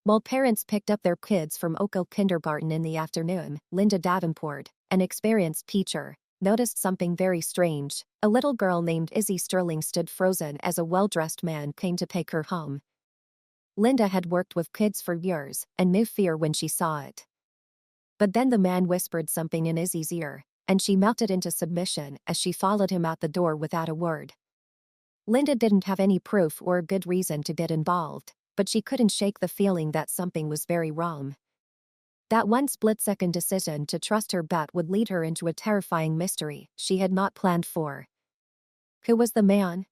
While parents picked up their kids from Oakville kindergarten in the afternoon, Linda Davenport, an experienced teacher, noticed something very strange. A little girl named Izzy Sterling stood frozen as a well-dressed man came to take her home. Linda had worked with kids for years and knew fear when she saw it. But then the man whispered something in Izzy's ear, and she melted into submission as she followed him out the door without a word. Linda didn't have any proof or a good reason to get involved, but she couldn't shake the feeling that something was very wrong. That one split-second decision to trust her gut would lead her into a terrifying mystery she had not planned for. Who was the man?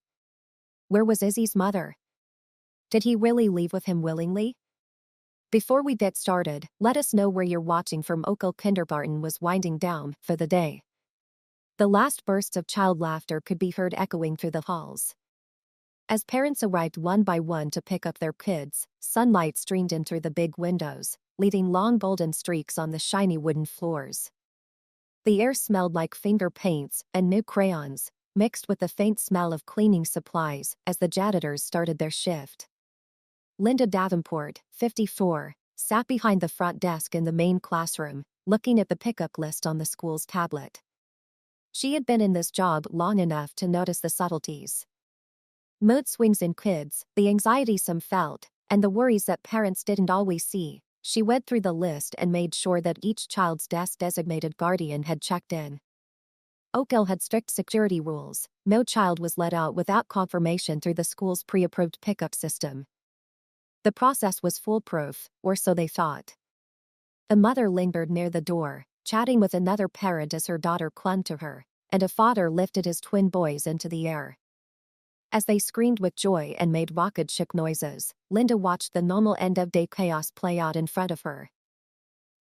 Where was Izzy's mother? Did he really leave with him willingly? Before we get started, let us know where you're watching from. Oakville kindergarten was winding down for the day. The last bursts of child laughter could be heard echoing through the halls. As parents arrived one by one to pick up their kids, sunlight streamed in through the big windows, leaving long golden streaks on the shiny wooden floors. The air smelled like finger paints and new crayons, mixed with the faint smell of cleaning supplies as the janitors started their shift. Linda Davenport, 54, sat behind the front desk in the main classroom, looking at the pickup list on the school's tablet. She had been in this job long enough to notice the subtleties. Mood swings in kids, the anxiety some felt, and the worries that parents didn't always see. She went through the list and made sure that each child's designated guardian had checked in. Oakville had strict security rules. No child was let out without confirmation through the school's pre-approved pickup system. The process was foolproof, or so they thought. A mother lingered near the door, chatting with another parent as her daughter clung to her, and a father lifted his twin boys into the air. As they screamed with joy and made rocket ship noises, Linda watched the normal end-of-day chaos play out in front of her.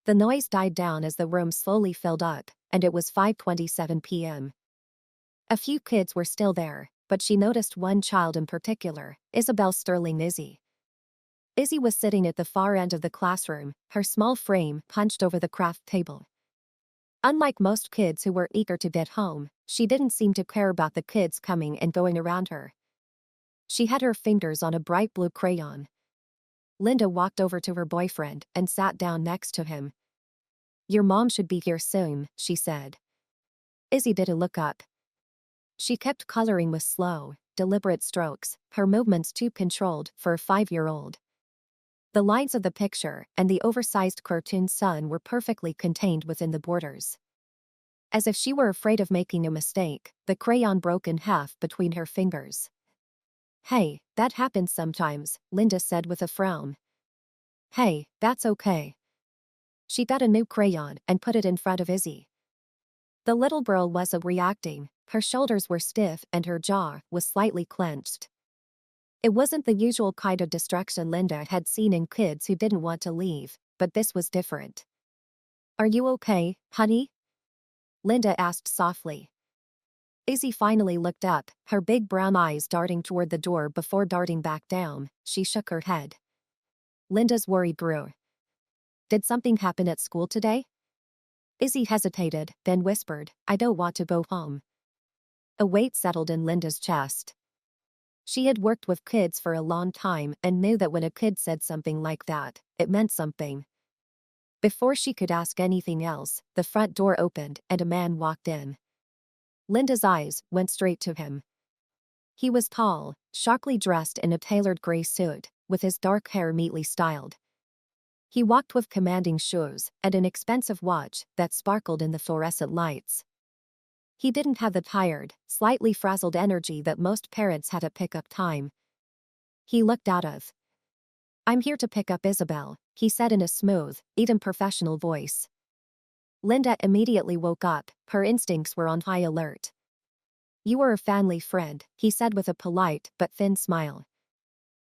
The noise died down as the room slowly filled up, and it was 5:27 p.m. A few kids were still there, but she noticed one child in particular, Izzy Sterling. Izzy was sitting at the far end of the classroom, her small frame hunched over the craft table. Unlike most kids who were eager to get home, she didn't seem to care about the kids coming and going around her. She had her fingers on a bright blue crayon. Linda walked over to her boyfriend and sat down next to him. "Your mom should be here soon," she said. Izzy didn't look up. She kept coloring with slow, deliberate strokes, her movements too controlled for a 5-year-old. The lines of the picture and the oversized cartoon sun were perfectly contained within the borders. As if she were afraid of making a mistake, the crayon broke in half between her fingers. "Hey, that happens sometimes," Linda said with a frown. "Hey, that's okay." She got a new crayon and put it in front of Izzy. The little girl wasn't reacting, her shoulders were stiff and her jaw was slightly clenched. It wasn't the usual kind of distraction Linda had seen in kids who didn't want to leave, but this was different. "Are you okay, honey?" Linda asked softly. Izzy finally looked up, her big brown eyes darting toward the door before darting back down. She shook her head. Linda's worry grew. "Did something happen at school today?" Izzy hesitated, then whispered, "I don't want to go home." A weight settled in Linda's chest. She had worked with kids for a long time and knew that when a kid said something like that, it meant something. Before she could ask anything else, the front door opened and a man walked in. Linda's eyes went straight to him. He was tall, sharply dressed in a tailored gray suit, with his dark hair neatly styled. He walked with commanding shoes and an expensive watch that sparkled in the fluorescent lights. He didn't have the tired, slightly frazzled energy that most parents had at pickup time. He looked out of. "I'm here to pick up Isabel," he said in a smooth, even professional voice. Linda immediately woke up, her instincts were on high alert. "You are a family friend," he said with a polite but thin smile.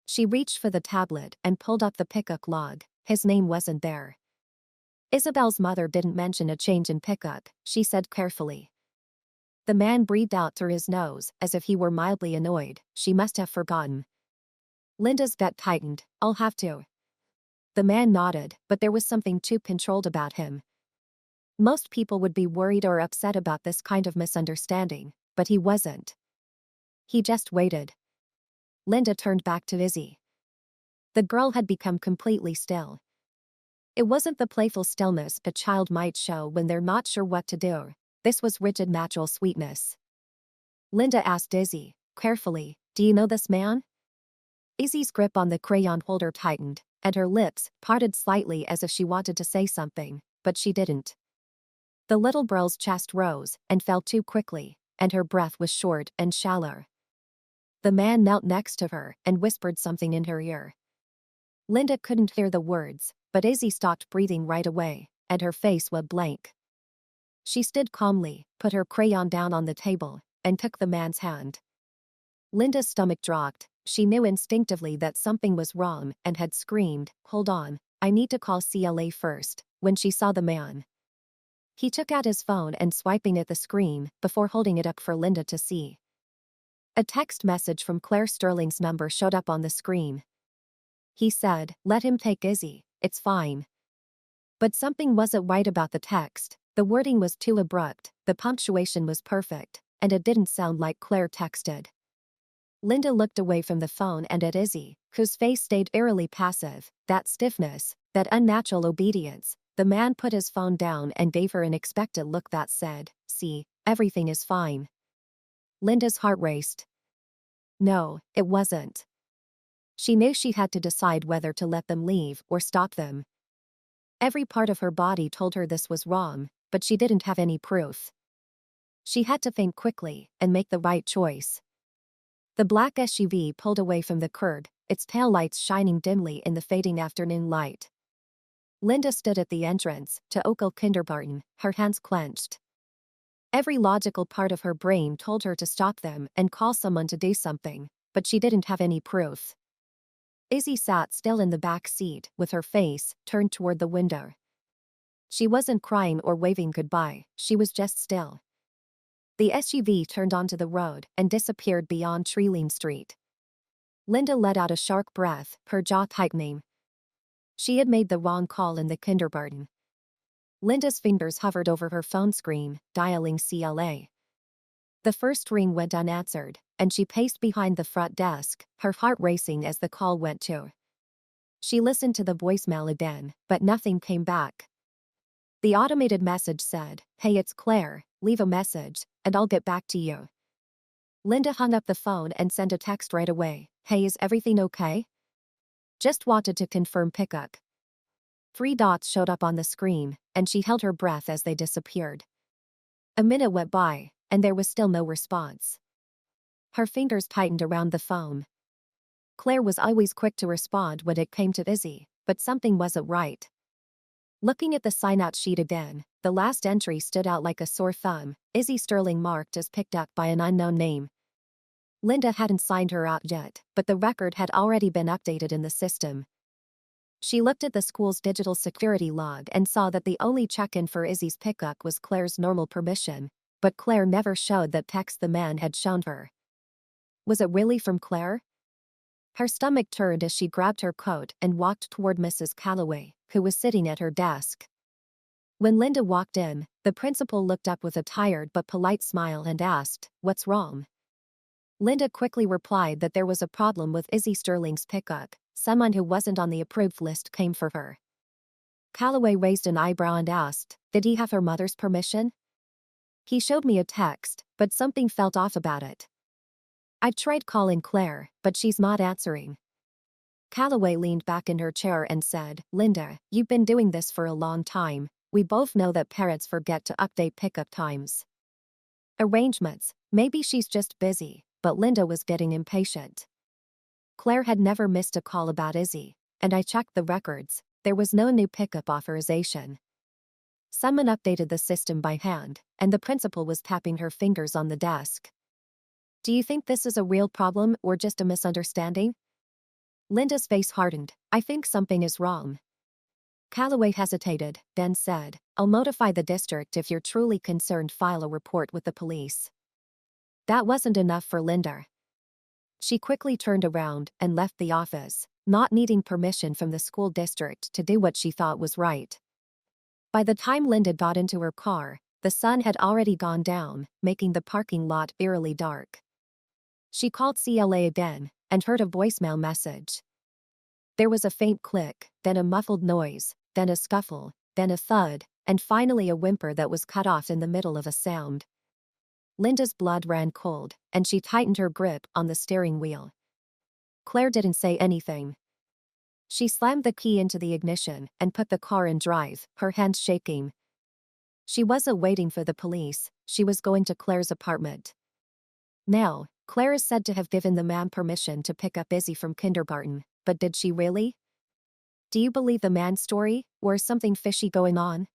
She reached for the tablet and pulled up the pickup log. His name wasn't there. "Isabel's mother didn't mention a change in pickup," she said carefully. The man breathed out through his nose as if he were mildly annoyed. "She must have forgotten." Linda's gut tightened. "I'll have to." The man nodded, but there was something too controlled about him. Most people would be worried or upset about this kind of misunderstanding, but he wasn't. He just waited. Linda turned back to Izzy. The girl had become completely still. It wasn't the playful stillness a child might show when they're not sure what to do. This was rigid natural sweetness. Linda asked Izzy, carefully, "Do you know this man?" Izzy's grip on the crayon holder tightened, and her lips parted slightly as if she wanted to say something, but she didn't. The little girl's chest rose and fell too quickly, and her breath was short and shallow. The man knelt next to her and whispered something in her ear. Linda couldn't hear the words, but Izzy stopped breathing right away, and her face went blank. She stood calmly, put her crayon down on the table, and took the man's hand. Linda's stomach dropped. She knew instinctively that something was wrong and had screamed, "Hold on, I need to call CLA first," when she saw the man. He took out his phone and swiping at the screen before holding it up for Linda to see. A text message from Claire Sterling's number showed up on the screen. He said, "Let him take Izzy, it's fine." But something wasn't right about the text. The wording was too abrupt, the punctuation was perfect, and it didn't sound like Claire texted. Linda looked away from the phone and at Izzy, whose face stayed eerily passive. That stiffness, that unnatural obedience. The man put his phone down and gave her an expectant look that said, "See, everything is fine." Linda's heart raced. No, it wasn't. She knew she had to decide whether to let them leave or stop them. Every part of her body told her this was wrong, but she didn't have any proof. She had to think quickly and make the right choice. The black SUV pulled away from the curb, its taillights shining dimly in the fading afternoon light. Linda stood at the entrance to Oakville Kindergarten, her hands clenched. Every logical part of her brain told her to stop them and call someone to do something, but she didn't have any proof. Izzy sat still in the back seat with her face turned toward the window. She wasn't crying or waving goodbye, she was just still. The SUV turned onto the road and disappeared beyond Treeline Street. Linda let out a sharp breath, her jaw tightening. She had made the wrong call in the kindergarten. Linda's fingers hovered over her phone screen, dialing CLA. The first ring went unanswered, and she paced behind the front desk, her heart racing as the call went to. She listened to the voicemail again, but nothing came back. The automated message said, "Hey, it's Claire, leave a message, and I'll get back to you." Linda hung up the phone and sent a text right away, "Hey, is everything okay? Just wanted to confirm pickup." 3 dots showed up on the screen, and she held her breath as they disappeared. A minute went by, and there was still no response. Her fingers tightened around the phone. Claire was always quick to respond when it came to Izzy, but something wasn't right. Looking at the sign-out sheet again, the last entry stood out like a sore thumb, Izzy Sterling marked as picked up by an unknown name. Linda hadn't signed her out yet, but the record had already been updated in the system. She looked at the school's digital security log and saw that the only check-in for Izzy's pickup was Claire's normal permission, but Claire never showed that text the man had shown her. Was it really from Claire? Her stomach turned as she grabbed her coat and walked toward Mrs. Calloway, who was sitting at her desk. When Linda walked in, the principal looked up with a tired but polite smile and asked, "What's wrong?" Linda quickly replied that there was a problem with Izzy Sterling's pickup. Someone who wasn't on the approved list came for her. Calloway raised an eyebrow and asked, "Did he have her mother's permission?" "He showed me a text, but something felt off about it. I've tried calling Claire, but she's not answering." Calloway leaned back in her chair and said, "Linda, you've been doing this for a long time. We both know that parents forget to update pickup times. Arrangements, maybe she's just busy," but Linda was getting impatient. Claire had never missed a call about Izzy, and I checked the records. There was no new pickup authorization. Someone updated the system by hand, and the principal was tapping her fingers on the desk. "Do you think this is a real problem or just a misunderstanding?" Linda's face hardened. "I think something is wrong." Calloway hesitated, then said, "I'll notify the district. If you're truly concerned, file a report with the police." That wasn't enough for Linda. She quickly turned around and left the office, not needing permission from the school district to do what she thought was right. By the time Linda got into her car, the sun had already gone down, making the parking lot eerily dark. She called CLA again and heard a voicemail message. There was a faint click, then a muffled noise, then a scuffle, then a thud, and finally a whimper that was cut off in the middle of a sound. Linda's blood ran cold, and she tightened her grip on the steering wheel. Claire didn't say anything. She slammed the key into the ignition and put the car in drive, her hands shaking. She wasn't waiting for the police, she was going to Claire's apartment. Now, Claire is said to have given the man permission to pick up Izzy from kindergarten, but did she really? Do you believe the man's story, or is something fishy going on?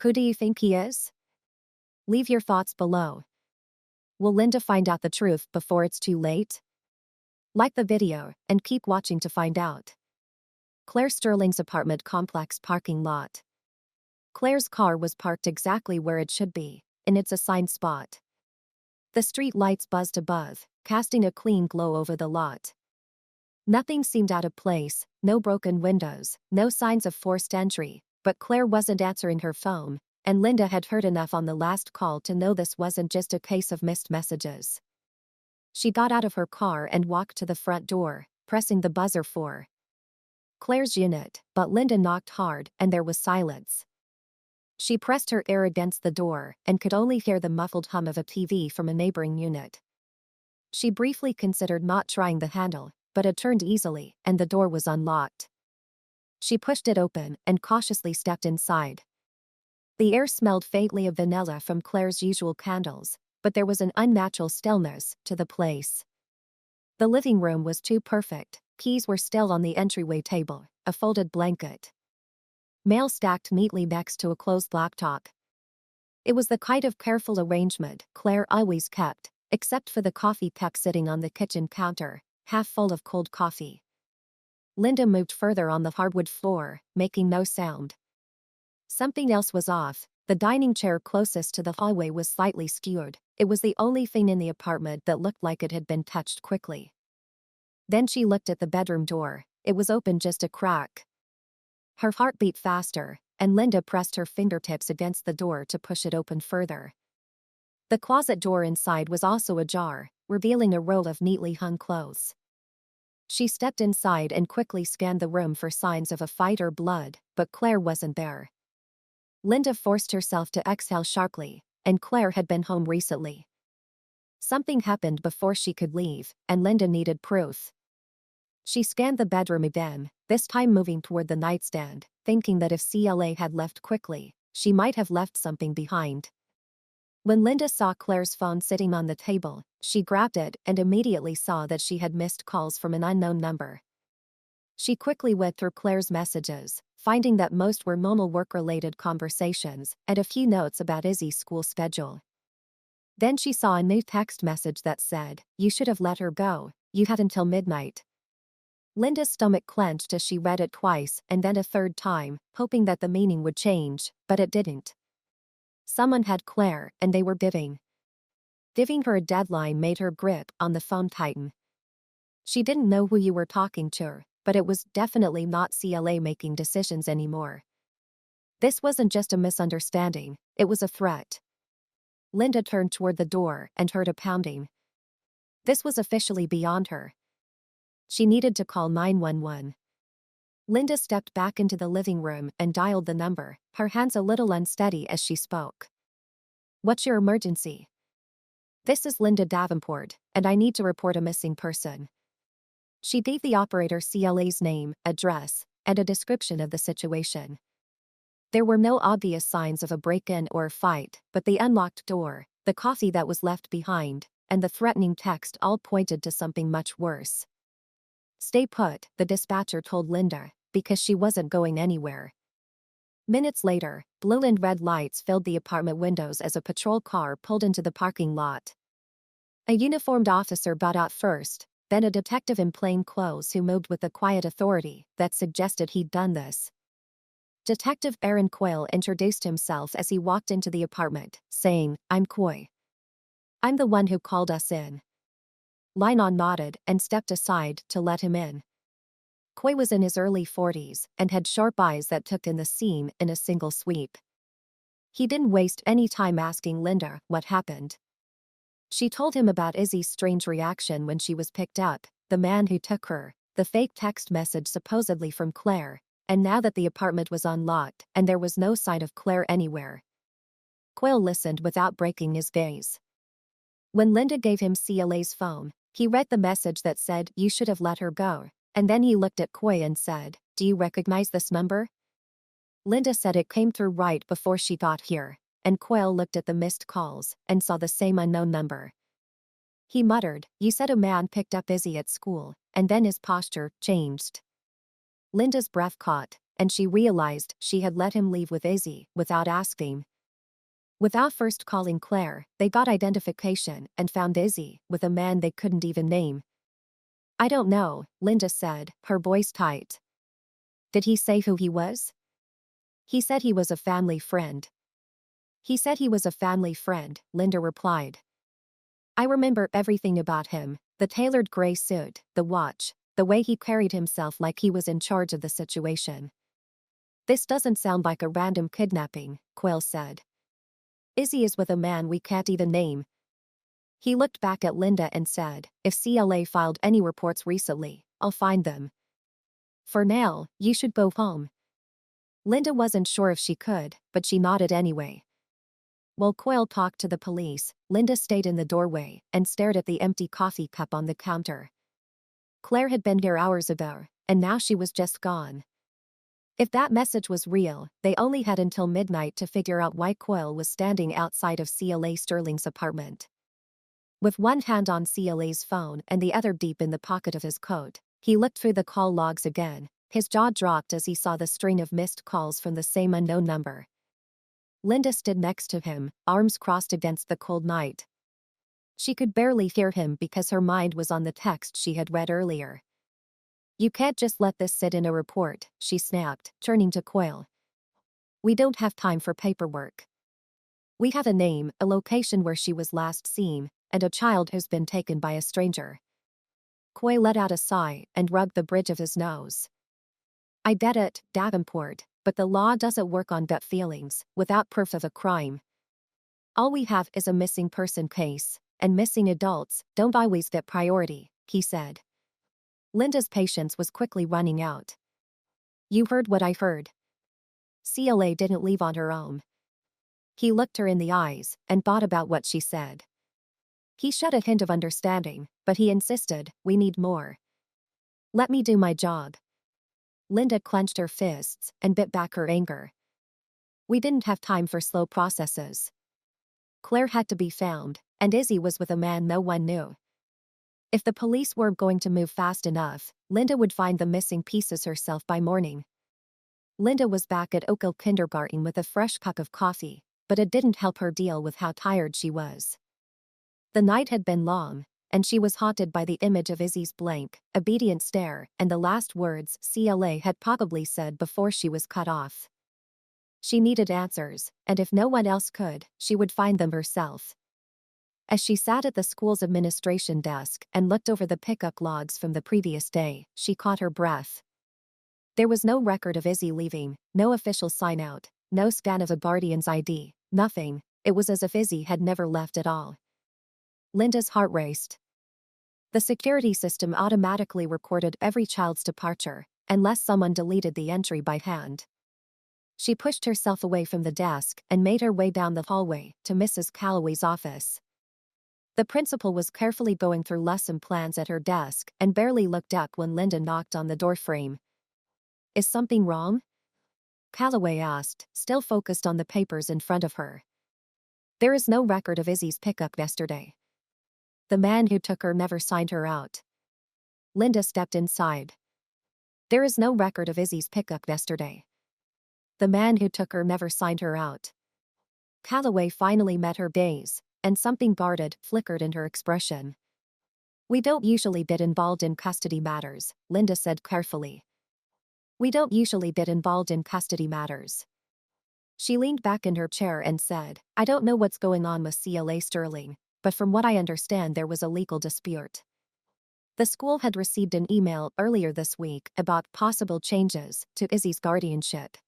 Who do you think he is? Leave your thoughts below. Will Linda find out the truth before it's too late? Like the video, and keep watching to find out. Claire Sterling's apartment complex parking lot. Claire's car was parked exactly where it should be, in its assigned spot. The street lights buzzed above, casting a clean glow over the lot. Nothing seemed out of place, no broken windows, no signs of forced entry, but Claire wasn't answering her phone, and Linda had heard enough on the last call to know this wasn't just a case of missed messages. She got out of her car and walked to the front door, pressing the buzzer for Claire's unit, but Linda knocked hard and there was silence. She pressed her ear against the door and could only hear the muffled hum of a TV from a neighboring unit. She briefly considered not trying the handle, but it turned easily and the door was unlocked. She pushed it open and cautiously stepped inside. The air smelled faintly of vanilla from Claire's usual candles, but there was an unnatural stillness to the place. The living room was too perfect, keys were still on the entryway table, a folded blanket. Mail stacked neatly next to a closed laptop. It was the kind of careful arrangement Claire always kept, except for the coffee cup sitting on the kitchen counter, half full of cold coffee. Linda moved further on the hardwood floor, making no sound. Something else was off. The dining chair closest to the hallway was slightly skewed. It was the only thing in the apartment that looked like it had been touched quickly. Then she looked at the bedroom door. It was open just a crack. Her heart beat faster, and Linda pressed her fingertips against the door to push it open further. The closet door inside was also ajar, revealing a row of neatly hung clothes. She stepped inside and quickly scanned the room for signs of a fight or blood, but Claire wasn't there. Linda forced herself to exhale sharply, and Claire had been home recently. Something happened before she could leave, and Linda needed proof. She scanned the bedroom again, this time moving toward the nightstand, thinking that if CLA had left quickly, she might have left something behind. When Linda saw Claire's phone sitting on the table, she grabbed it and immediately saw that she had missed calls from an unknown number. She quickly went through Claire's messages, finding that most were normal work-related conversations and a few notes about Izzy's school schedule. Then she saw a new text message that said, "You should have let her go, you had until midnight." Linda's stomach clenched as she read it twice and then a third time, hoping that the meaning would change, but it didn't. Someone had Claire, and they were giving her a deadline made her grip on the phone tighten. She didn't know who you were talking to, but it was definitely not CLA making decisions anymore. This wasn't just a misunderstanding, it was a threat. Linda turned toward the door and heard a pounding. This was officially beyond her. She needed to call 911. Linda stepped back into the living room and dialed the number, her hands a little unsteady as she spoke. "What's your emergency?" "This is Linda Davenport, and I need to report a missing person." She gave the operator CLA's name, address, and a description of the situation. There were no obvious signs of a break-in or fight, but the unlocked door, the coffee that was left behind, and the threatening text all pointed to something much worse. "Stay put," the dispatcher told Linda, because she wasn't going anywhere. Minutes later, blue and red lights filled the apartment windows as a patrol car pulled into the parking lot. A uniformed officer got out first, then a detective in plain clothes who moved with the quiet authority that suggested he'd done this. Detective Aaron Coyle introduced himself as he walked into the apartment, saying, "I'm Coy. I'm the one who called us in." Linon nodded and stepped aside to let him in. Coy was in his early 40s and had sharp eyes that took in the scene in a single sweep. He didn't waste any time asking Linda what happened. She told him about Izzy's strange reaction when she was picked up, the man who took her, the fake text message supposedly from Claire, and now that the apartment was unlocked and there was no sign of Claire anywhere. Quayle listened without breaking his gaze. When Linda gave him CLA's phone, he read the message that said, "You should have let her go," and then he looked at Quayle and said, "Do you recognize this number?" Linda said it came through right before she got here, and Quayle looked at the missed calls and saw the same unknown number. He muttered, "You said a man picked up Izzy at school," and then his posture changed. Linda's breath caught, and she realized she had let him leave with Izzy without asking. Without first calling Claire, they got identification and found Izzy with a man they couldn't even name. "I don't know," Linda said, her voice tight. "Did he say who he was?" "He said he was a family friend." "He said he was a family friend," Linda replied. "I remember everything about him, the tailored gray suit, the watch, the way he carried himself like he was in charge of the situation." "This doesn't sound like a random kidnapping," Quayle said. "Izzy is with a man we can't even name." He looked back at Linda and said, "If CLA filed any reports recently, I'll find them. For now, you should go home." Linda wasn't sure if she could, but she nodded anyway. While Quayle talked to the police, Linda stayed in the doorway and stared at the empty coffee cup on the counter. Claire had been here hours ago, and now she was just gone. If that message was real, they only had until midnight to figure out why Quayle was standing outside of CLA Sterling's apartment. With one hand on CLA's phone and the other deep in the pocket of his coat, he looked through the call logs again. His jaw dropped as he saw the string of missed calls from the same unknown number. Linda stood next to him, arms crossed against the cold night. She could barely hear him because her mind was on the text she had read earlier. "You can't just let this sit in a report," she snapped, turning to Quayle. "We don't have time for paperwork. We have a name, a location where she was last seen, and a child who's been taken by a stranger." Quayle let out a sigh and rubbed the bridge of his nose. "I get it, Davenport, but the law doesn't work on gut feelings, without proof of a crime. All we have is a missing person case, and missing adults don't always get priority," he said. Linda's patience was quickly running out. "You heard what I heard. CLA didn't leave on her own." He looked her in the eyes and thought about what she said. He showed a hint of understanding, but he insisted, "We need more. Let me do my job." Linda clenched her fists and bit back her anger. "We didn't have time for slow processes. Claire had to be found, and Izzy was with a man no one knew. If the police were going to move fast enough, Linda would find the missing pieces herself by morning." Linda was back at Oakville Kindergarten with a fresh cup of coffee, but it didn't help her deal with how tired she was. The night had been long, and she was haunted by the image of Izzy's blank, obedient stare and the last words CLA had probably said before she was cut off. She needed answers, and if no one else could, she would find them herself. As she sat at the school's administration desk and looked over the pickup logs from the previous day, she caught her breath. There was no record of Izzy leaving, no official sign-out, no scan of a guardian's ID, nothing. It was as if Izzy had never left at all. Linda's heart raced. The security system automatically recorded every child's departure, unless someone deleted the entry by hand. She pushed herself away from the desk and made her way down the hallway to Mrs. Calloway's office. The principal was carefully going through lesson plans at her desk and barely looked up when Linda knocked on the doorframe. "Is something wrong?" Calloway asked, still focused on the papers in front of her. "There is no record of Izzy's pickup yesterday. The man who took her never signed her out." Linda stepped inside. "There is no record of Izzy's pickup yesterday. The man who took her never signed her out." Calloway finally met her gaze, and something guarded flickered in her expression. "We don't usually get involved in custody matters," Linda said carefully. "We don't usually get involved in custody matters." She leaned back in her chair and said, "I don't know what's going on with CLA Sterling, but from what I understand there was a legal dispute. The school had received an email earlier this week about possible changes to Izzy's guardianship."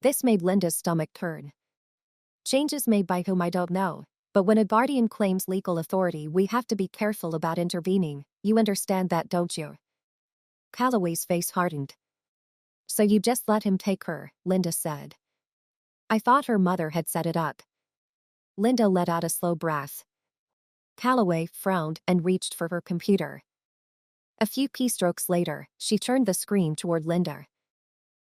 This made Linda's stomach turn. "Changes made by whom I don't know. But when a guardian claims legal authority we have to be careful about intervening, you understand that, don't you?" Calloway's face hardened. So you just let him take her, Linda said. I thought her mother had set it up. Linda let out a slow breath. Calloway frowned and reached for her computer. A few keystrokes later, she turned the screen toward Linda.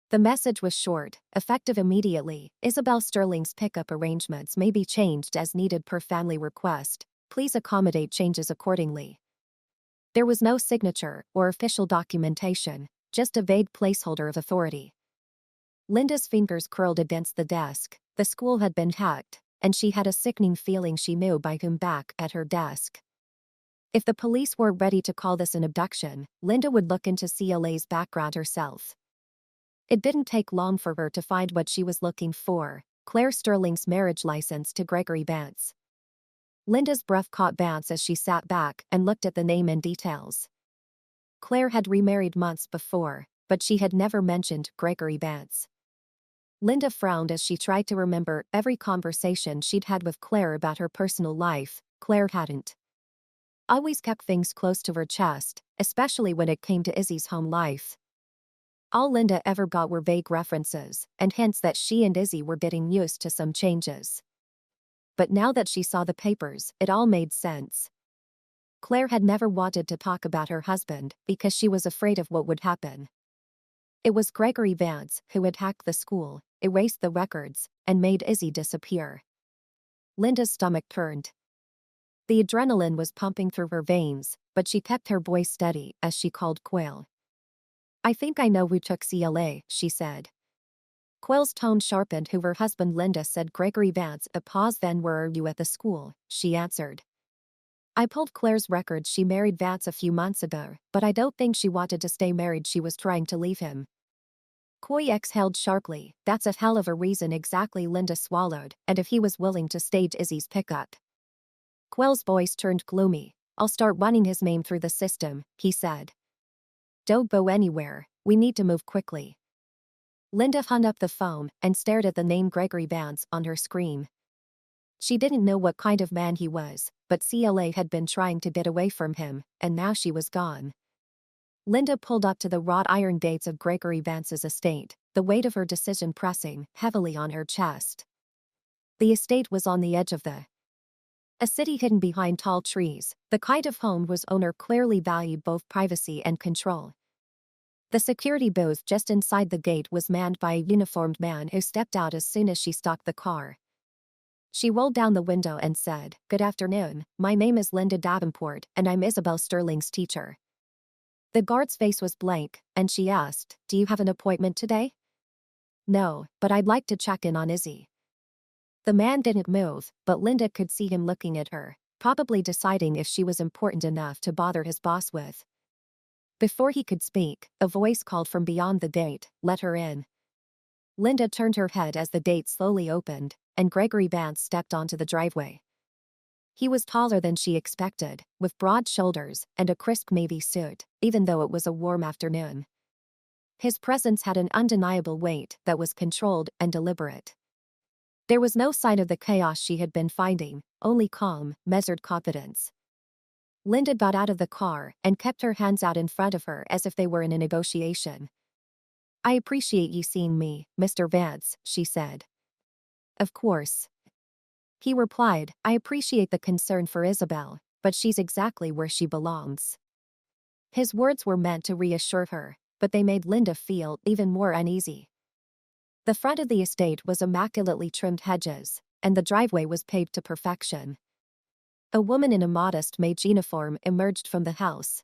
The message was short, effective immediately. Isabel Sterling's pickup arrangements may be changed as needed per family request. Please accommodate changes accordingly. There was no signature or official documentation, just a vague placeholder of authority. Linda's fingers curled against the desk. The school had been hacked, and she had a sickening feeling she knew by whom. Back at her desk. If the police were ready to call this an abduction, Linda would look into CLA's background herself. It didn't take long for her to find what she was looking for: Claire Sterling's marriage license to Gregory Vance. Linda's breath caught Vance as she sat back and looked at the name and details. Claire had remarried months before, but she had never mentioned Gregory Vance. Linda frowned as she tried to remember every conversation she'd had with Claire about her personal life. Claire hadn't always kept things close to her chest, especially when it came to Izzy's home life. All Linda ever got were vague references and hints that she and Izzy were getting used to some changes. But now that she saw the papers, it all made sense. Claire had never wanted to talk about her husband because she was afraid of what would happen. It was Gregory Vance who had hacked the school, erased the records, and made Izzy disappear. Linda's stomach turned. The adrenaline was pumping through her veins, but she kept her voice steady as she called Quayle. I think I know who took CLA, she said. Quayle's tone sharpened. Who? Her husband. Linda said. Gregory Vance. A pause. Then where are you at the school? She answered. I pulled Claire's records. She married Vance a few months ago, but I don't think she wanted to stay married. She was trying to leave him. Coy exhaled sharply. That's a hell of a reason. Exactly. Linda swallowed. And if he was willing to stage Izzy's pickup. Quayle's voice turned gloomy. I'll start running his name through the system, he said. Don't go anywhere, we need to move quickly. Linda hung up the phone and stared at the name Gregory Vance on her screen. She didn't know what kind of man he was, but CLA had been trying to get away from him, and now she was gone. Linda pulled up to the wrought iron gates of Gregory Vance's estate, the weight of her decision pressing heavily on her chest. The estate was on the edge of a city hidden behind tall trees, the kind of home whose owner clearly valued both privacy and control. The security booth just inside the gate was manned by a uniformed man who stepped out as soon as she stopped the car. She rolled down the window and said, Good afternoon, my name is Linda Davenport and I'm Isabel Sterling's teacher. The guard's face was blank, and she asked, Do you have an appointment today? No, but I'd like to check in on Izzy. The man didn't move, but Linda could see him looking at her, probably deciding if she was important enough to bother his boss with. Before he could speak, a voice called from beyond the gate, Let her in. Linda turned her head as the gate slowly opened, and Gregory Vance stepped onto the driveway. He was taller than she expected, with broad shoulders and a crisp navy suit, even though it was a warm afternoon. His presence had an undeniable weight that was controlled and deliberate. There was no sign of the chaos she had been finding, only calm, measured confidence. Linda got out of the car and kept her hands out in front of her as if they were in a negotiation. I appreciate you seeing me, Mr. Vance, she said. Of course. He replied, I appreciate the concern for Isabel, but she's exactly where she belongs. His words were meant to reassure her, but they made Linda feel even more uneasy. The front of the estate was immaculately trimmed hedges, and the driveway was paved to perfection. A woman in a modest maid's uniform emerged from the house.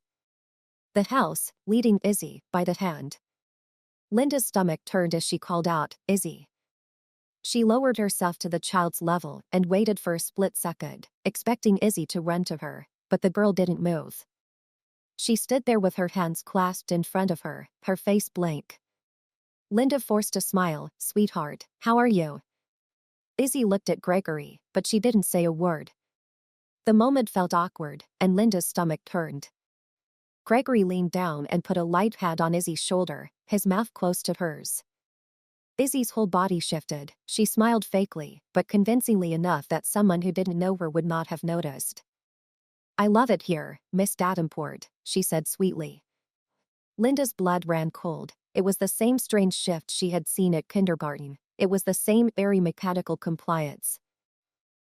The house, leading Izzy by the hand. Linda's stomach turned as she called out, Izzy. She lowered herself to the child's level and waited for a split second, expecting Izzy to run to her, but the girl didn't move. She stood there with her hands clasped in front of her, her face blank. Linda forced a smile. Sweetheart, how are you? Izzy looked at Gregory, but she didn't say a word. The moment felt awkward, and Linda's stomach turned. Gregory leaned down and put a light hand on Izzy's shoulder, his mouth close to hers. Izzy's whole body shifted. She smiled fakely, but convincingly enough that someone who didn't know her would not have noticed. I love it here, Miss Davenport, she said sweetly. Linda's blood ran cold. It was the same strange shift she had seen at kindergarten. It was the same airy mechanical compliance.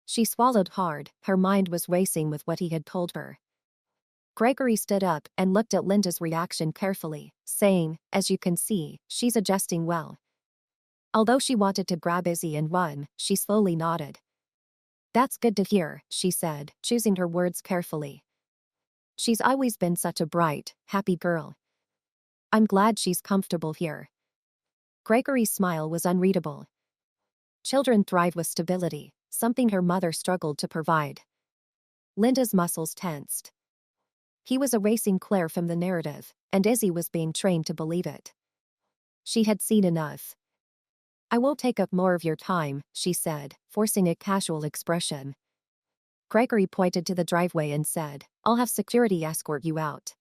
She swallowed hard, her mind was racing with what he had told her. Gregory stood up and looked at Linda's reaction carefully, saying, "As you can see, she's adjusting well." Although she wanted to grab Izzy and run, she slowly nodded. "That's good to hear," she said, choosing her words carefully. "She's always been such a bright, happy girl. I'm glad she's comfortable here." Gregory's smile was unreadable. Children thrive with stability, something her mother struggled to provide. Linda's muscles tensed. He was erasing Claire from the narrative, and Izzy was being trained to believe it. She had seen enough. "I won't take up more of your time," she said, forcing a casual expression. Gregory pointed to the driveway and said, "I'll have security escort you out."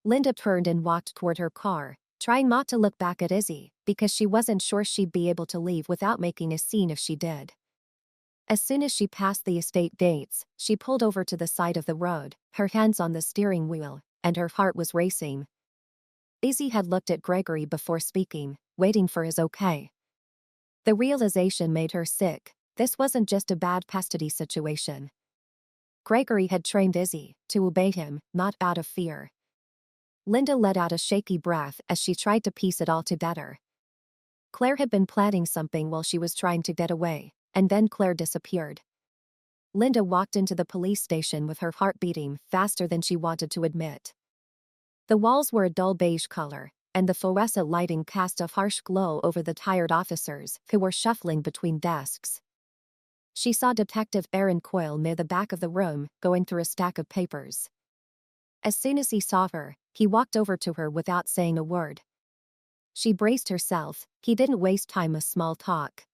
Linda turned and walked toward her car, trying not to look back at Izzy, because she wasn't sure she'd be able to leave without making a scene if she did. As soon as she passed the estate gates, she pulled over to the side of the road, her hands on the steering wheel, and her heart was racing. Izzy had looked at Gregory before speaking, waiting for his okay. The realization made her sick. This wasn't just a bad custody situation. Gregory had trained Izzy to obey him, not out of fear. Linda let out a shaky breath as she tried to piece it all together. Claire had been planning something while she was trying to get away, and then Claire disappeared. Linda walked into the police station with her heart beating faster than she wanted to admit. The walls were a dull beige color, and the fluorescent lighting cast a harsh glow over the tired officers who were shuffling between desks. She saw Detective Aaron Coyle near the back of the room, going through a stack of papers. As soon as he saw her, he walked over to her without saying a word. She braced herself. He didn't waste time with small talk.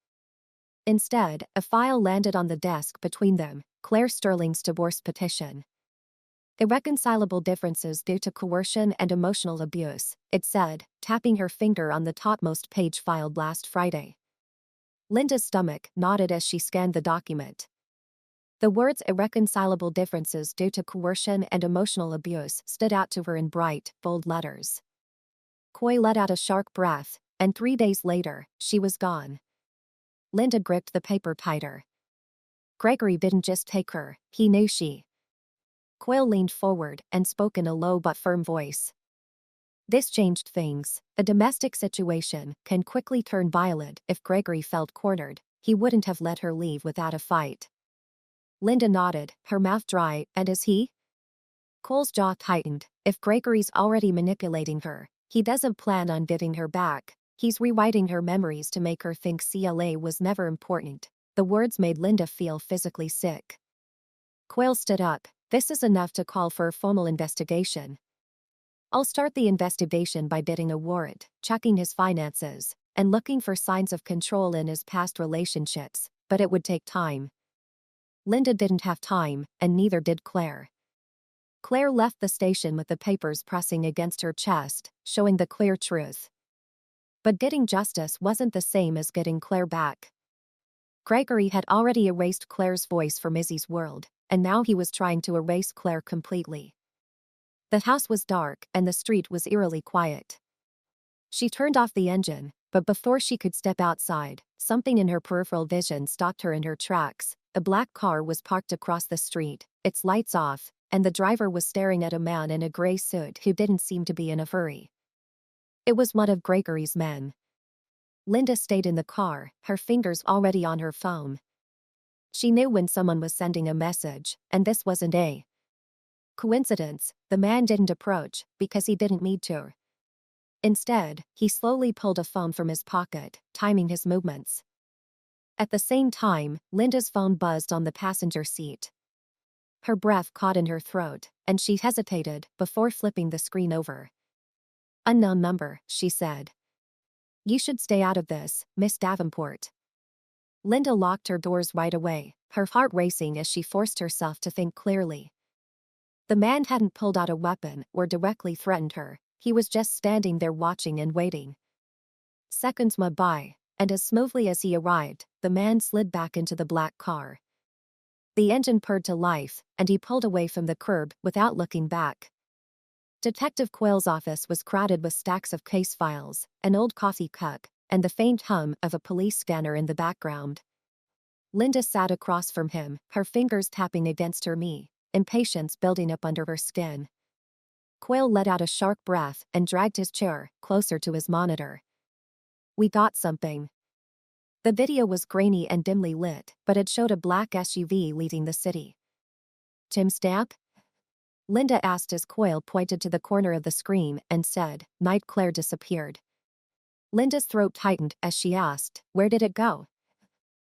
Instead, a file landed on the desk between them, Claire Sterling's divorce petition. "Irreconcilable differences due to coercion and emotional abuse," it said, tapping her finger on the topmost page filed last Friday. Linda's stomach knotted as she scanned the document. The words "irreconcilable differences due to coercion and emotional abuse" stood out to her in bright, bold letters. Coy let out a sharp breath, and 3 days later, she was gone. Linda gripped the paper tighter. Gregory didn't just take her, he knew she. Coyle leaned forward and spoke in a low but firm voice. "This changed things. A domestic situation can quickly turn violent. If Gregory felt cornered, he wouldn't have let her leave without a fight." Linda nodded, her mouth dry. "And is he?" Cole's jaw tightened. "If Gregory's already manipulating her, he doesn't plan on giving her back. He's rewriting her memories to make her think CLA was never important." The words made Linda feel physically sick. Coyle stood up. "This is enough to call for a formal investigation. I'll start the investigation by getting a warrant, checking his finances, and looking for signs of control in his past relationships, but it would take time." Linda didn't have time, and neither did Claire. Claire left the station with the papers pressing against her chest, showing the clear truth. But getting justice wasn't the same as getting Claire back. Gregory had already erased Claire's voice from Izzy's world, and now he was trying to erase Claire completely. The house was dark, and the street was eerily quiet. She turned off the engine, but before she could step outside, something in her peripheral vision stopped her in her tracks. A black car was parked across the street, its lights off, and the driver was staring at a man in a gray suit who didn't seem to be in a hurry. It was one of Gregory's men. Linda stayed in the car, her fingers already on her phone. She knew when someone was sending a message, and this wasn't a coincidence. The man didn't approach, because he didn't need to. Instead, he slowly pulled a phone from his pocket, timing his movements. At the same time, Linda's phone buzzed on the passenger seat. Her breath caught in her throat, and she hesitated before flipping the screen over. "Unknown number," she said. "You should stay out of this, Miss Davenport." Linda locked her doors right away, her heart racing as she forced herself to think clearly. The man hadn't pulled out a weapon or directly threatened her, he was just standing there watching and waiting. Seconds went by, and as smoothly as he arrived, the man slid back into the black car. The engine purred to life, and he pulled away from the curb without looking back. Detective Quayle's office was crowded with stacks of case files, an old coffee cup, and the faint hum of a police scanner in the background. Linda sat across from him, her fingers tapping against her knee, impatience building up under her skin. Quayle let out a sharp breath and dragged his chair closer to his monitor. "We got something." The video was grainy and dimly lit, but it showed a black SUV leaving the city. "Tim Stamp?" Linda asked as Quayle pointed to the corner of the screen and said, "Night Claire disappeared." Linda's throat tightened as she asked, "Where did it go?"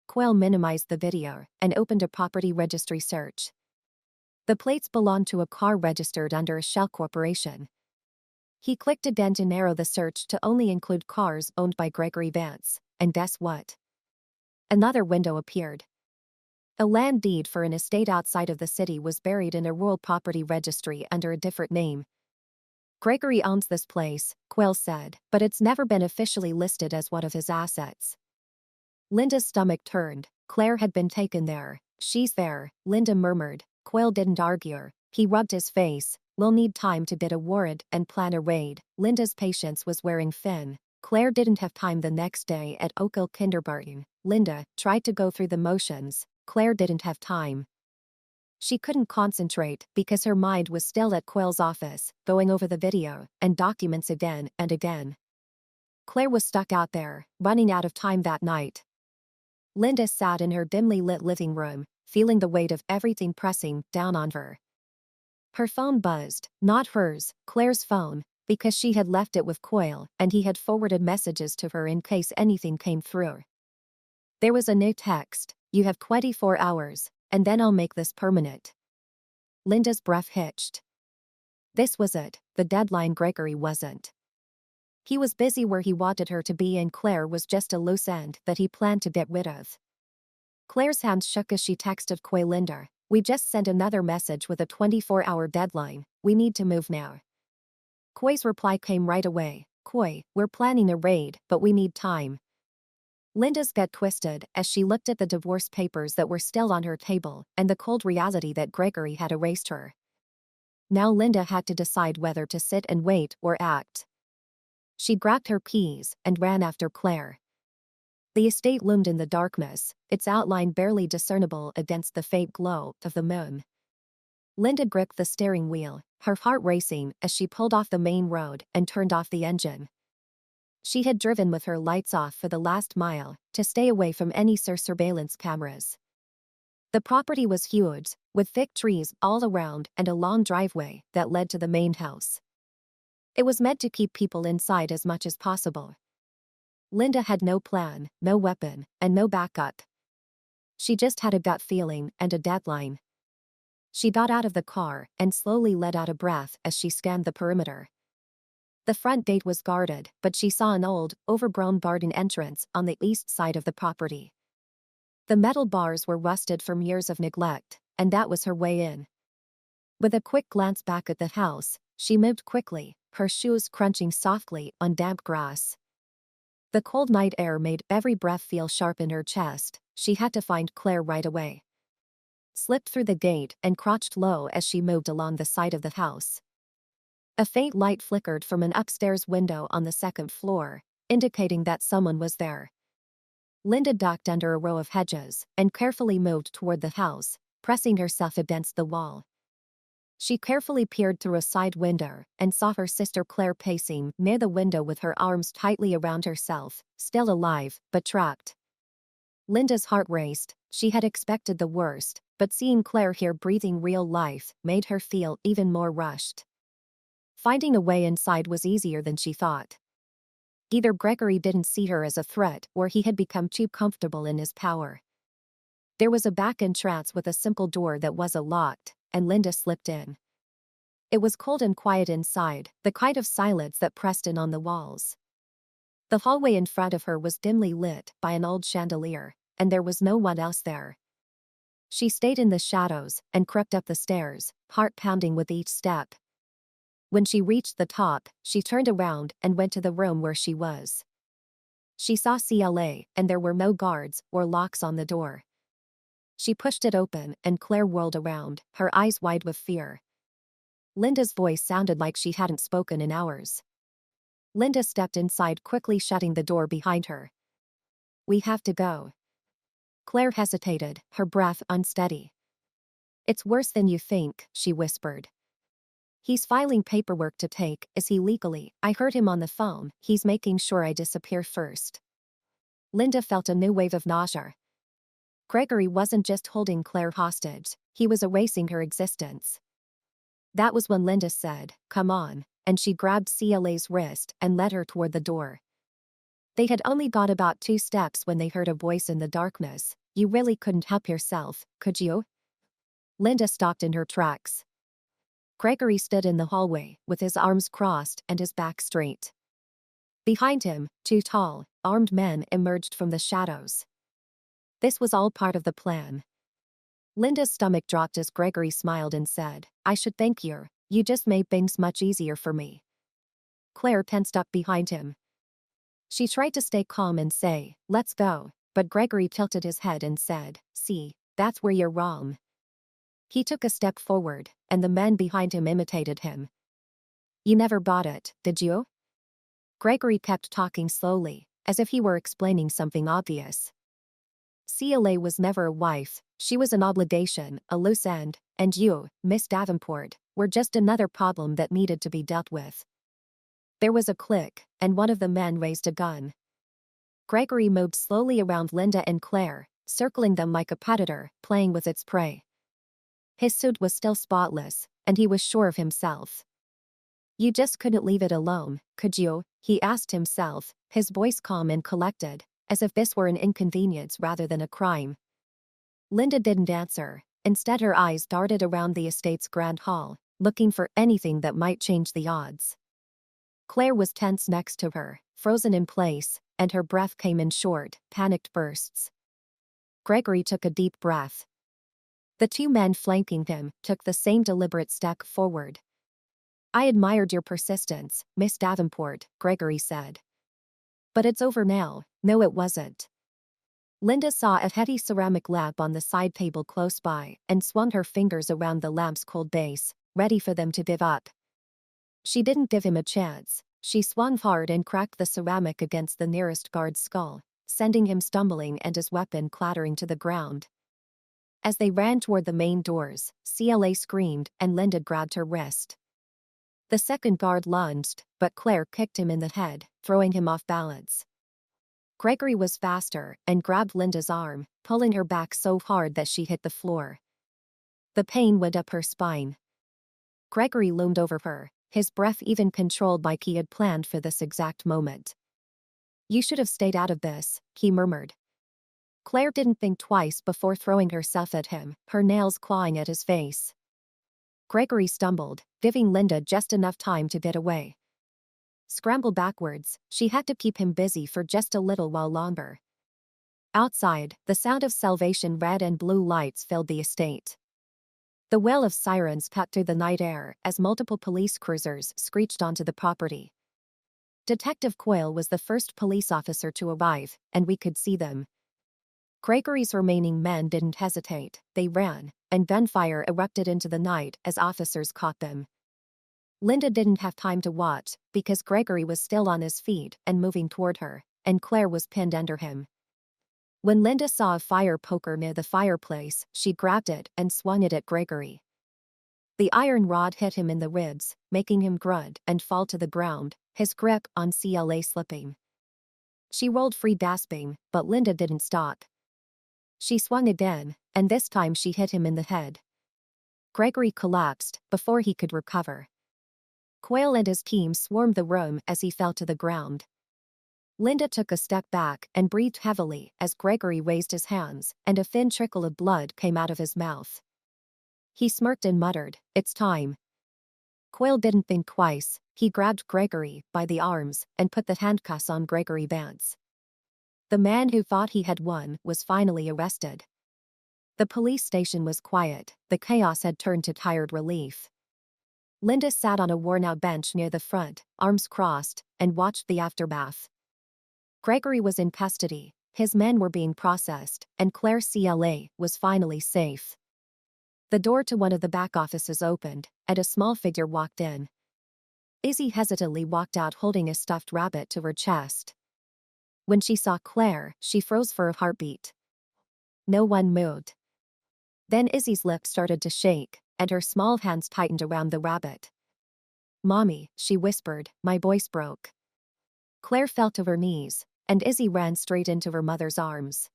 Quayle minimized the video and opened a property registry search. The plates belonged to a car registered under a shell corporation. He clicked again to narrow the search to only include cars owned by Gregory Vance, and guess what? Another window appeared. A land deed for an estate outside of the city was buried in a rural property registry under a different name. "Gregory owns this place," Quayle said, "but it's never been officially listed as one of his assets." Linda's stomach turned. Claire had been taken there. "She's there," Linda murmured. Quayle didn't argue. He rubbed his face. "We'll need time to get a warrant and plan a raid." Linda's patience was wearing thin. Claire didn't have time the next day at Oakville kindergarten. Linda tried to go through the motions. Claire didn't have time. She couldn't concentrate because her mind was still at Quayle's office, going over the video and documents again and again. Claire was stuck out there, running out of time that night. Linda sat in her dimly lit living room, feeling the weight of everything pressing down on her. Her phone buzzed, not hers, Claire's phone, because she had left it with Quayle and he had forwarded messages to her in case anything came through. There was a new text, "You have 24 hours, and then I'll make this permanent." Linda's breath hitched. This was it, the deadline. Gregory wasn't. He was busy where he wanted her to be, and Claire was just a loose end that he planned to get rid of. Claire's hands shook as she texted Quay. "Linda, we just sent another message with a 24-hour deadline. We need to move now." Quay's reply came right away. "Quay, we're planning a raid, but we need time." Linda's gut twisted as she looked at the divorce papers that were still on her table and the cold reality that Gregory had erased her. Now Linda had to decide whether to sit and wait or act. She grabbed her keys and ran after Claire. The estate loomed in the darkness, its outline barely discernible against the faint glow of the moon. Linda gripped the steering wheel, her heart racing as she pulled off the main road and turned off the engine. She had driven with her lights off for the last mile, to stay away from any surveillance cameras. The property was huge, with thick trees all around and a long driveway that led to the main house. It was meant to keep people inside as much as possible. Linda had no plan, no weapon, and no backup. She just had a gut feeling and a deadline. She got out of the car and slowly let out a breath as she scanned the perimeter. The front gate was guarded, but she saw an old, overgrown garden entrance on the east side of the property. The metal bars were rusted from years of neglect, and that was her way in. With a quick glance back at the house, she moved quickly, her shoes crunching softly on damp grass. The cold night air made every breath feel sharp in her chest. She had to find Claire right away. Slipped through the gate and crouched low as she moved along the side of the house. A faint light flickered from an upstairs window on the second floor, indicating that someone was there. Linda ducked under a row of hedges and carefully moved toward the house, pressing herself against the wall. She carefully peered through a side window and saw her sister Claire pacing near the window with her arms tightly around herself, still alive, but trapped. Linda's heart raced. She had expected the worst, but seeing Claire here breathing real life made her feel even more rushed. Finding a way inside was easier than she thought. Either Gregory didn't see her as a threat or he had become too comfortable in his power. There was a back entrance with a simple door that wasn't locked, and Linda slipped in. It was cold and quiet inside, the kind of silence that pressed in on the walls. The hallway in front of her was dimly lit by an old chandelier, and there was no one else there. She stayed in the shadows and crept up the stairs, heart pounding with each step. When she reached the top, she turned around and went to the room where she was. She saw CLA, and there were no guards or locks on the door. She pushed it open and Claire whirled around, her eyes wide with fear. Linda's voice sounded like she hadn't spoken in hours. Linda stepped inside, quickly shutting the door behind her. "We have to go." Claire hesitated, her breath unsteady. "It's worse than you think," she whispered. "He's filing paperwork to take, is he legally? I heard him on the phone, he's making sure I disappear first." Linda felt a new wave of nausea. Gregory wasn't just holding Claire hostage, he was erasing her existence. That was when Linda said, "Come on," and she grabbed CLA's wrist and led her toward the door. They had only got about 2 steps when they heard a voice in the darkness. "You really couldn't help yourself, could you?" Linda stopped in her tracks. Gregory stood in the hallway, with his arms crossed and his back straight. Behind him, 2 tall, armed men emerged from the shadows. This was all part of the plan. Linda's stomach dropped as Gregory smiled and said, "I should thank you. You just made things much easier for me." Claire tensed up behind him. She tried to stay calm and say, "Let's go," but Gregory tilted his head and said, "See, that's where you're wrong." He took a step forward, and the men behind him imitated him. "You never bought it, did you?" Gregory kept talking slowly, as if he were explaining something obvious. "CLA was never a wife, she was an obligation, a loose end, and you, Miss Davenport, were just another problem that needed to be dealt with." There was a click, and one of the men raised a gun. Gregory moved slowly around Linda and Claire, circling them like a predator, playing with its prey. His suit was still spotless, and he was sure of himself. "You just couldn't leave it alone, could you?" he asked himself, his voice calm and collected, as if this were an inconvenience rather than a crime. Linda didn't answer. Instead, her eyes darted around the estate's grand hall, looking for anything that might change the odds. Claire was tense next to her, frozen in place, and her breath came in short, panicked bursts. Gregory took a deep breath. The 2 men flanking him took the same deliberate step forward. "I admired your persistence, Miss Davenport," Gregory said. "But it's over now." "No, it wasn't." Linda saw a heavy ceramic lamp on the side table close by and swung her fingers around the lamp's cold base, ready for them to give up. She didn't give him a chance. She swung hard and cracked the ceramic against the nearest guard's skull, sending him stumbling and his weapon clattering to the ground. As they ran toward the main doors, CLA screamed and Linda grabbed her wrist. The second guard lunged, but Claire kicked him in the head, throwing him off balance. Gregory was faster and grabbed Linda's arm, pulling her back so hard that she hit the floor. The pain went up her spine. Gregory loomed over her, his breath even controlled like he had planned for this exact moment. "You should have stayed out of this," he murmured. Claire didn't think twice before throwing herself at him, her nails clawing at his face. Gregory stumbled, giving Linda just enough time to get away. Scrambled backwards, she had to keep him busy for just a little while longer. Outside, the sound of Salvation red and blue lights filled the estate. The wail of sirens cut through the night air as multiple police cruisers screeched onto the property. Detective Coyle was the first police officer to arrive, and we could see them. Gregory's remaining men didn't hesitate, they ran, and gunfire erupted into the night as officers caught them. Linda didn't have time to watch, because Gregory was still on his feet and moving toward her, and Claire was pinned under him. When Linda saw a fire poker near the fireplace, she grabbed it and swung it at Gregory. The iron rod hit him in the ribs, making him grunt and fall to the ground, his grip on CLA slipping. She rolled free gasping, but Linda didn't stop. She swung again, and this time she hit him in the head. Gregory collapsed before he could recover. Coyle and his team swarmed the room as he fell to the ground. Linda took a step back and breathed heavily as Gregory raised his hands, and a thin trickle of blood came out of his mouth. He smirked and muttered, "It's time." Coyle didn't think twice. He grabbed Gregory by the arms and put the handcuffs on Gregory Vance. The man who thought he had won was finally arrested. The police station was quiet, the chaos had turned to tired relief. Linda sat on a worn-out bench near the front, arms crossed, and watched the aftermath. Gregory was in custody, his men were being processed, and Claire CLA was finally safe. The door to one of the back offices opened, and a small figure walked in. Izzy hesitantly walked out holding a stuffed rabbit to her chest. When she saw Claire, she froze for a heartbeat. No one moved. Then Izzy's lips started to shake, and her small hands tightened around the rabbit. "Mommy," she whispered, "my voice broke." Claire fell to her knees, and Izzy ran straight into her mother's arms.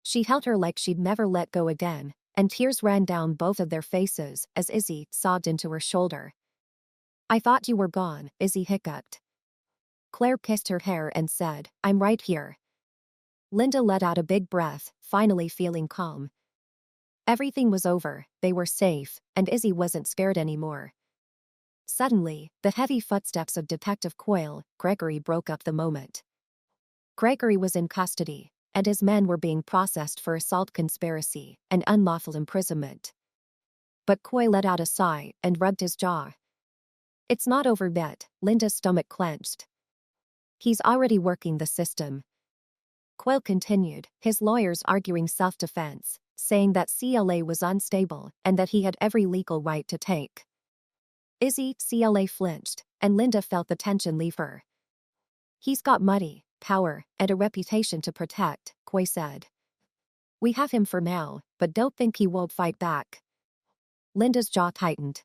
She held her like she'd never let go again, and tears ran down both of their faces as Izzy sobbed into her shoulder. "I thought you were gone," Izzy hiccuped. Claire kissed her hair and said, "I'm right here." Linda let out a big breath, finally feeling calm. Everything was over, they were safe, and Izzy wasn't scared anymore. Suddenly, the heavy footsteps of Detective Gregory broke up the moment. Gregory was in custody, and his men were being processed for assault conspiracy and unlawful imprisonment. But Coy let out a sigh and rubbed his jaw. "It's not over yet," Linda's stomach clenched. "He's already working the system." Coyle continued, his lawyers arguing self-defense, saying that CLA was unstable and that he had every legal right to take. Izzy, CLA flinched, and Linda felt the tension leave her. "He's got money, power, and a reputation to protect," Coy said. "We have him for now, but don't think he won't fight back." Linda's jaw tightened.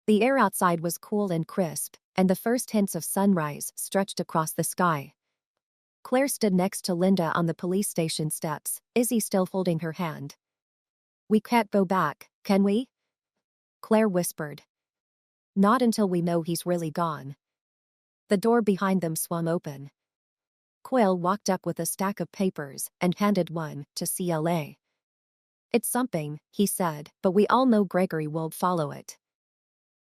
The air outside was cool and crisp, and the first hints of sunrise stretched across the sky. Claire stood next to Linda on the police station steps, Izzy still holding her hand. "We can't go back, can we?" Claire whispered. "Not until we know he's really gone." The door behind them swung open. Coyle walked up with a stack of papers and handed one to CLA. "It's something," he said, "but we all know Gregory won't follow it."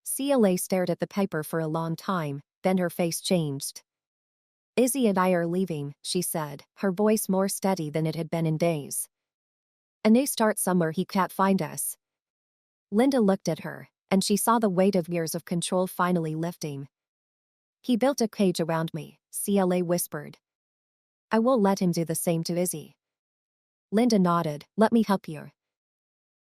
CLA stared at the paper for a long time, then her face changed. "Izzy and I are leaving," she said, her voice more steady than it had been in days. "And they start somewhere he can't find us." Linda looked at her, and she saw the weight of years of control finally lifting. "He built a cage around me," CLA whispered. "I won't let him do the same to Izzy." Linda nodded, "Let me help you."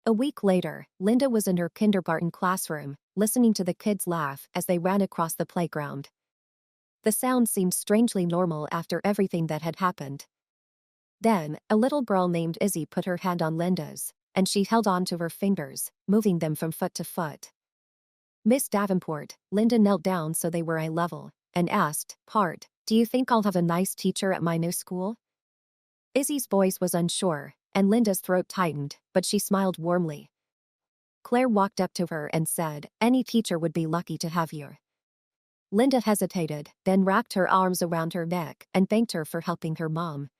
A week later, Linda was in her kindergarten classroom, listening to the kids laugh as they ran across the playground. The sound seemed strangely normal after everything that had happened. Then, a little girl named Izzy put her hand on Linda's, and she held on to her fingers, moving them from foot to foot. "Miss Davenport," Linda knelt down so they were eye level, and asked, "Do you think I'll have a nice teacher at my new school?" Izzy's voice was unsure, and Linda's throat tightened, but she smiled warmly. Claire walked up to her and said, "Any teacher would be lucky to have you." Linda hesitated, then wrapped her arms around her neck and thanked her for helping her mom.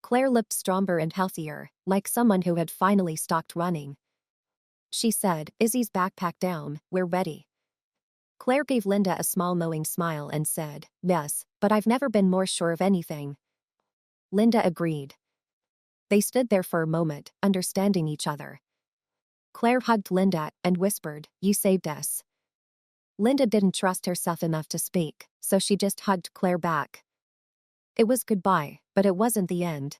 Claire looked stronger and healthier, like someone who had finally stopped running. She said, "Izzy's backpack down, we're ready." Claire gave Linda a small knowing smile and said, "Yes, but I've never been more sure of anything." Linda agreed. They stood there for a moment, understanding each other. Claire hugged Linda and whispered, "You saved us." Linda didn't trust herself enough to speak, so she just hugged Claire back. It was goodbye, but it wasn't the end.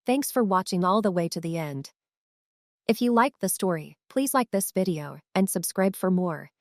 Thanks for watching all the way to the end. If you liked the story, please like this video and subscribe for more.